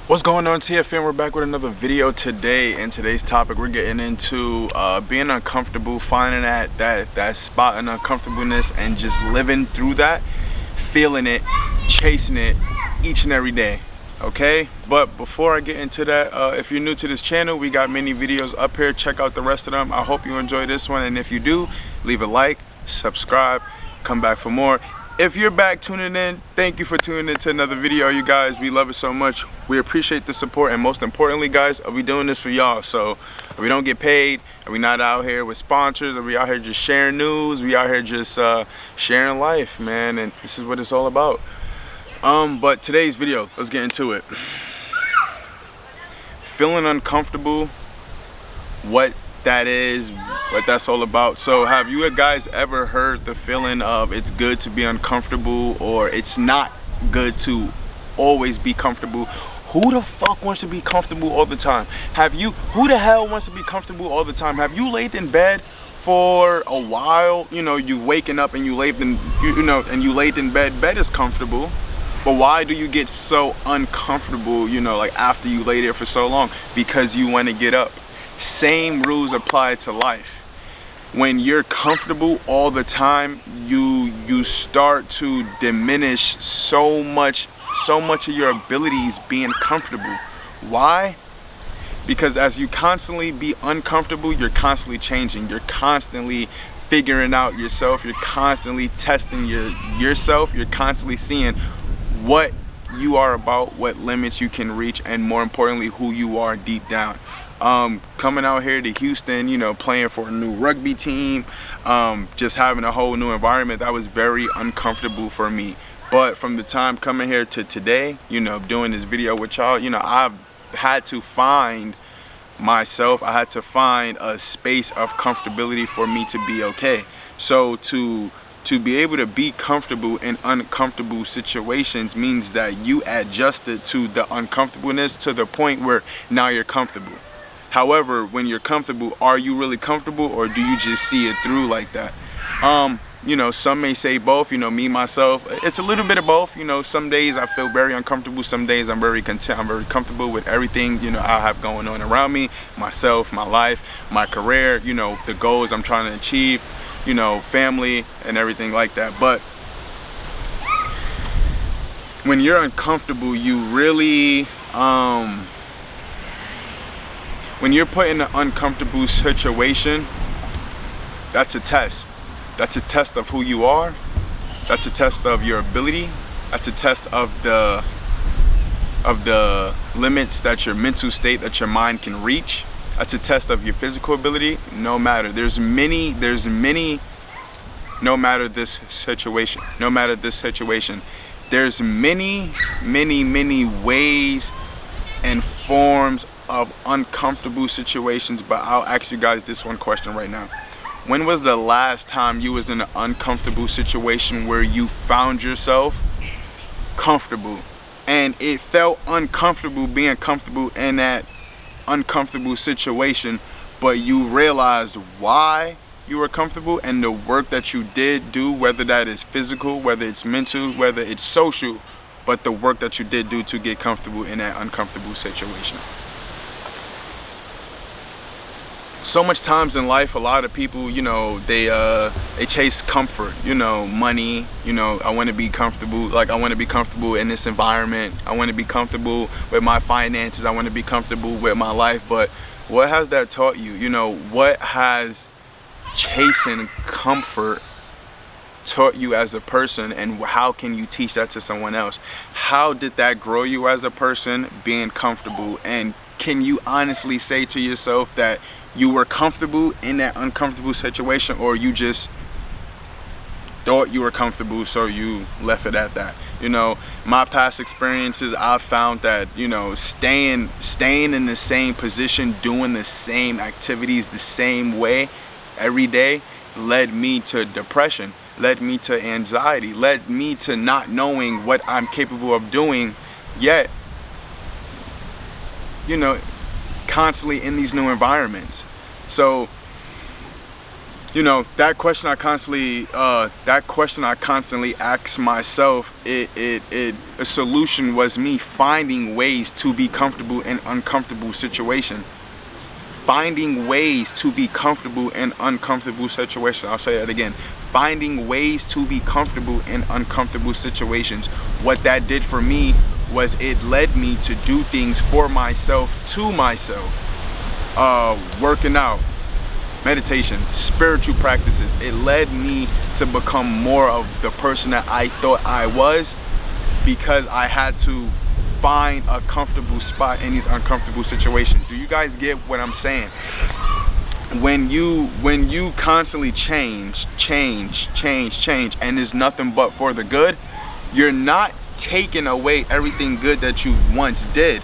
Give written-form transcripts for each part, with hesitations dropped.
What's going on, TFM? We're back with another video today. In today's topic, we're getting into being uncomfortable, finding that spot in uncomfortableness, and just living through that, feeling it, chasing it each and every day. Okay, but before I get into that, if you're new to this channel, we got many videos up here. Check out the rest of them. I hope you enjoy this one, and if you do, leave a like, subscribe, come back for more. If you're back tuning in, thank you for tuning in to another video, you guys. We love it so much. We appreciate the support, and most importantly, guys, we doing this for y'all. So we don't get paid, and we not out here with sponsors, or we out here just sharing news. We out here just sharing life, man, and this is what it's all about. But today's video, let's get into it. Feeling uncomfortable, what that is, what that's all about. So have you guys ever heard the feeling of it's good to be uncomfortable, or it's not good to always be comfortable? Who the fuck wants to be comfortable all the time? Who the hell wants to be comfortable all the time? Have you laid in bed for a while? You know, you waking up and you laid in bed is comfortable, but why do you get so uncomfortable, like after you lay there for so long? Because you want to get up. Same rules apply to life. When you're comfortable all the time, you start to diminish so much of your abilities being comfortable. Why? Because as you constantly be uncomfortable, you're constantly changing, you're constantly figuring out yourself, you're constantly testing yourself, you're constantly seeing what you are about, what limits you can reach, and more importantly, who you are deep down. Coming out here to Houston, playing for a new rugby team, just having a whole new environment, that was very uncomfortable for me. But from the time coming here to today, doing this video with y'all, I've had to find myself. I had to find a space of comfortability for me to be okay. So to be able to be comfortable in uncomfortable situations means that you adjusted to the uncomfortableness to the point where now you're comfortable. However, when you're comfortable, are you really comfortable, or do you just see it through like that? Some may say both. Me, myself, it's a little bit of both. Some days I feel very uncomfortable. Some days I'm very content. I'm very comfortable with everything, I have going on around me, myself, my life, my career, the goals I'm trying to achieve, family and everything like that. But when you're uncomfortable, you really, when you're put in an uncomfortable situation, that's a test. That's a test of who you are. That's a test of your ability. That's a test of the limits that your mental state, that your mind can reach. That's a test of your physical ability. No matter this situation, there's many ways and forms of uncomfortable situations. But I'll ask you guys this one question right now. When was the last time you was in an uncomfortable situation where you found yourself comfortable, and it felt uncomfortable being comfortable in that uncomfortable situation, but you realized why you were comfortable, and the work that you did do, whether that is physical, whether it's mental, whether it's social, but the work that you did do to get comfortable in that uncomfortable situation? So much times in life, a lot of people, they chase comfort, money, I want to be comfortable. Like, I want to be comfortable in this environment. I want to be comfortable with my finances. I want to be comfortable with my life. But what has that taught you? What has chasing comfort taught you as a person, and how can you teach that to someone else? How did that grow you as a person, being comfortable? And can you honestly say to yourself that you were comfortable in that uncomfortable situation, or you just thought you were comfortable, so you left it at that? My past experiences, I've found that, staying in the same position, doing the same activities the same way every day, led me to depression, led me to anxiety, led me to not knowing what I'm capable of doing, yet, constantly in these new environments. So you know, that question I constantly ask myself, a solution was me finding ways to be comfortable in uncomfortable situations. Finding ways to be comfortable in uncomfortable situations. I'll say that again. Finding ways to be comfortable in uncomfortable situations. What that did for me was it led me to do things for myself, to myself. Working out, meditation, spiritual practices. It led me to become more of the person that I thought I was, because I had to find a comfortable spot in these uncomfortable situations. Do you guys get what I'm saying? When you constantly change, and there's nothing but for the good, you're not taking away everything good that you once did.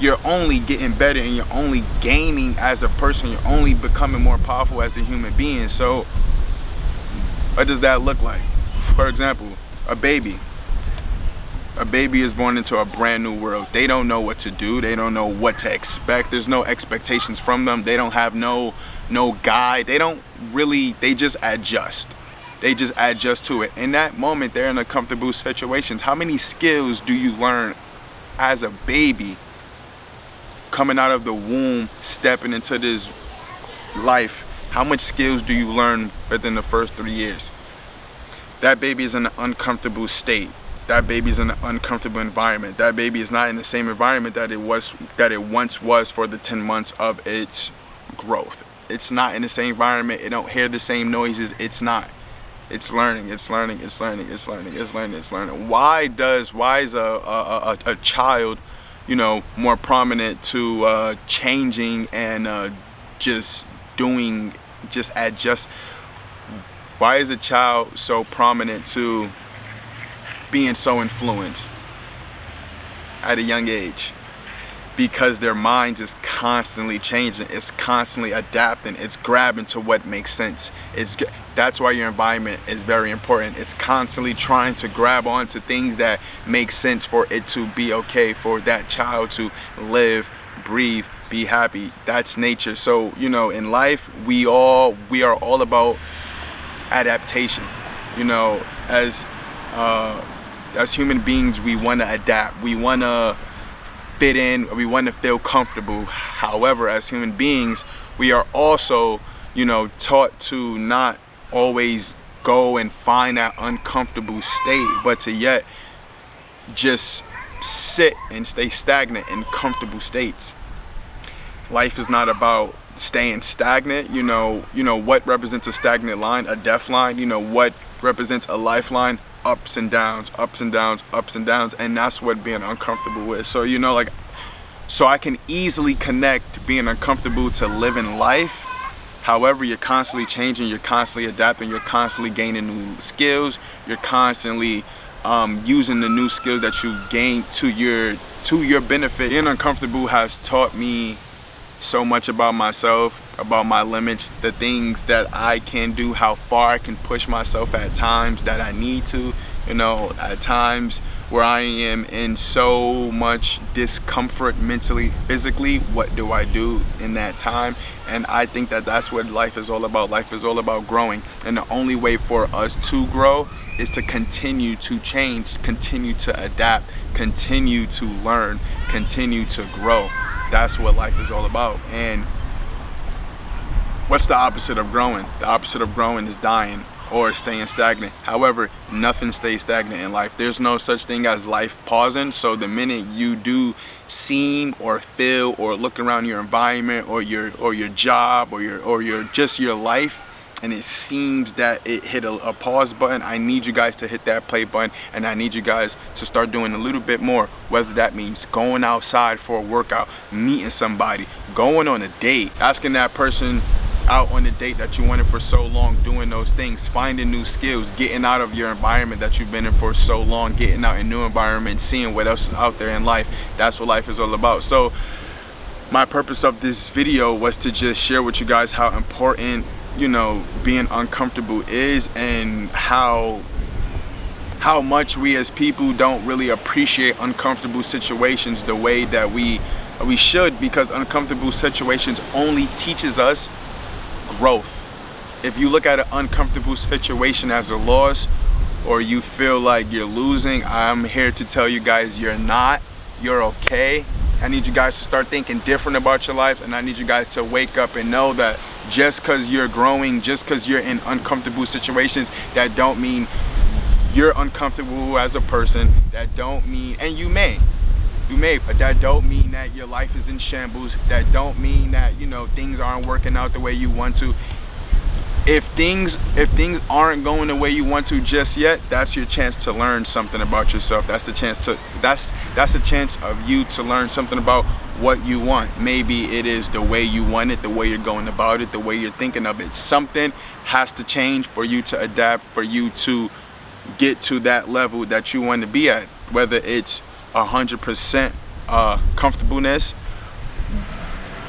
You're only getting better, and you're only gaining as a person. You're only becoming more powerful as a human being. So what does that look like? For example, a baby is born into a brand new world. They don't know what to do. They don't know what to expect. There's no expectations from them. They don't have no guide. They just adjust. They just adjust to it. In that moment, they're in uncomfortable situations. How many skills do you learn as a baby coming out of the womb, stepping into this life? How much skills do you learn within the first 3 years? That baby is in an uncomfortable state. That baby is in an uncomfortable environment. That baby is not in the same environment that it once was for the 10 months of its growth. It's not in the same environment. It don't hear the same noises. It's not. It's learning. Why is a child, you know, more prominent to changing and just adjust? Why is a child so prominent to being so influenced at a young age? Because their minds is constantly changing. It's constantly adapting. It's grabbing to what makes sense. That's why your environment is very important. It's constantly trying to grab onto things that make sense for it to be okay, for that child to live, breathe, be happy. That's nature. So, you know, in life, we are all about adaptation. You know, as human beings, we want to adapt. We want to fit in. We want to feel comfortable. However, as human beings, we are also, you know, taught to not always go and find that uncomfortable state, but to yet just sit and stay stagnant in comfortable states. Life is not about staying stagnant. You know what represents a stagnant line? A death line. You know what represents a lifeline? Ups and downs, and that's what being uncomfortable is. So, you know, like, so I can easily connect being uncomfortable to living life. However, you're constantly changing, you're constantly adapting, you're constantly gaining new skills, you're constantly using the new skills that you gain to your benefit. Being uncomfortable has taught me so much about myself, about my limits, the things that I can do, how far I can push myself at times that I need to, you know, at times where I am in so much discomfort mentally, physically. What do I do in that time? And I think that that's what life is all about. Life is all about growing, and the only way for us to grow is to continue to change, continue to adapt, continue to learn, continue to grow. That's what life is all about. And what's the opposite of growing? The opposite of growing is dying or staying stagnant. However, nothing stays stagnant in life. There's no such thing as life pausing. So the minute you do seem or feel or look around your environment or your job or your life, and it seems that it hit a pause button, I need you guys to hit that play button, and I need you guys to start doing a little bit more, whether that means going outside for a workout, meeting somebody, going on a date, asking that person out on a date that you wanted for so long, doing those things, finding new skills, getting out of your environment that you've been in for so long, getting out in new environments, seeing what else is out there in life. That's what life is all about. So my purpose of this video was to just share with you guys how important, you know, being uncomfortable is, and how much we as people don't really appreciate uncomfortable situations the way that we should, because uncomfortable situations only teaches us growth. if you look at an uncomfortable situation as a loss, or you feel like you're losing, I'm here to tell you guys you're not. You're okay. I need you guys to start thinking different about your life, and I need you guys to wake up and know that just because you're growing, just because you're in uncomfortable situations, that don't mean you're uncomfortable as a person. That don't mean, and you may, but that don't mean that your life is in shambles. That don't mean that, you know, things aren't working out the way you want to. If things aren't going the way you want to just yet, that's your chance to learn something about yourself. That's the chance to that's a chance of you to learn something about what you want. Maybe it is the way you want it, the way you're going about it, the way you're thinking of it. Something has to change for you to adapt, for you to get to that level that you want to be at, whether it's 100% comfortableness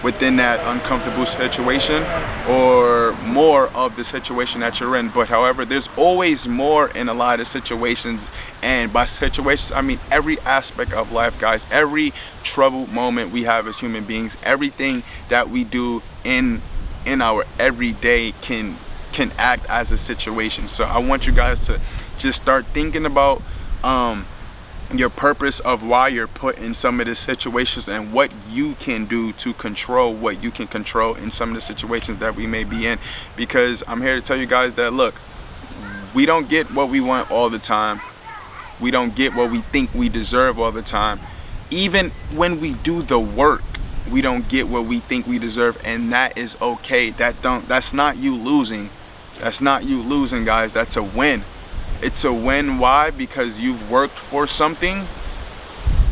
within that uncomfortable situation, or more of the situation that you're in. But however, there's always more in a lot of situations, and by situations I mean every aspect of life, guys. Every troubled moment we have as human beings, everything that we do in our everyday can act as a situation. So I want you guys to just start thinking about your purpose of why you're put in some of the situations, and what you can do to control what you can control in some of the situations that we may be in. Because I'm here to tell you guys that, look, we don't get what we want all the time. We don't get what we think we deserve all the time. Even when we do the work, we don't get what we think we deserve, and that is okay. That's not you losing. That's not you losing, guys. That's a win. It's a win. Why? Because you've worked for something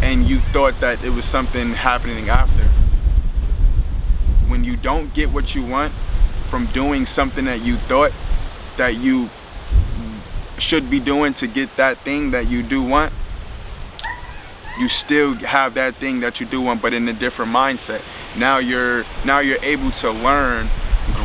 and you thought that it was something happening after. When you don't get what you want from doing something that you thought that you should be doing to get that thing that you do want, you still have that thing that you do want, but in a different mindset. Now you're able to learn,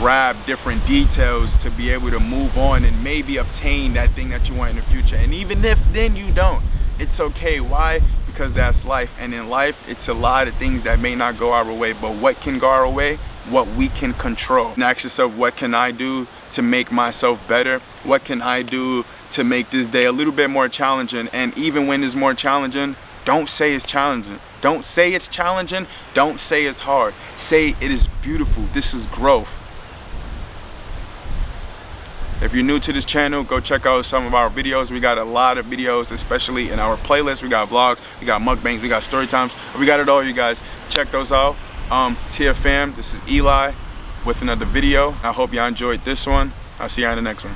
grab different details to be able to move on and maybe obtain that thing that you want in the future. And even if then you don't, it's okay. Why? Because that's life. And in life, it's a lot of things that may not go our way, but what can go our way? What we can control. And ask yourself, what can I do to make myself better? What can I do to make this day a little bit more challenging? And even when it's more challenging, don't say it's challenging. Don't say it's challenging. Don't say it's hard. Say it is beautiful. This is growth. If you're new to this channel, go check out some of our videos. We got a lot of videos, especially in our playlist. We got vlogs, we got mukbangs, we got story times. We got it all, you guys. Check those out. TF fam, this is Eli with another video. I hope y'all enjoyed this one. I'll see you on the next one.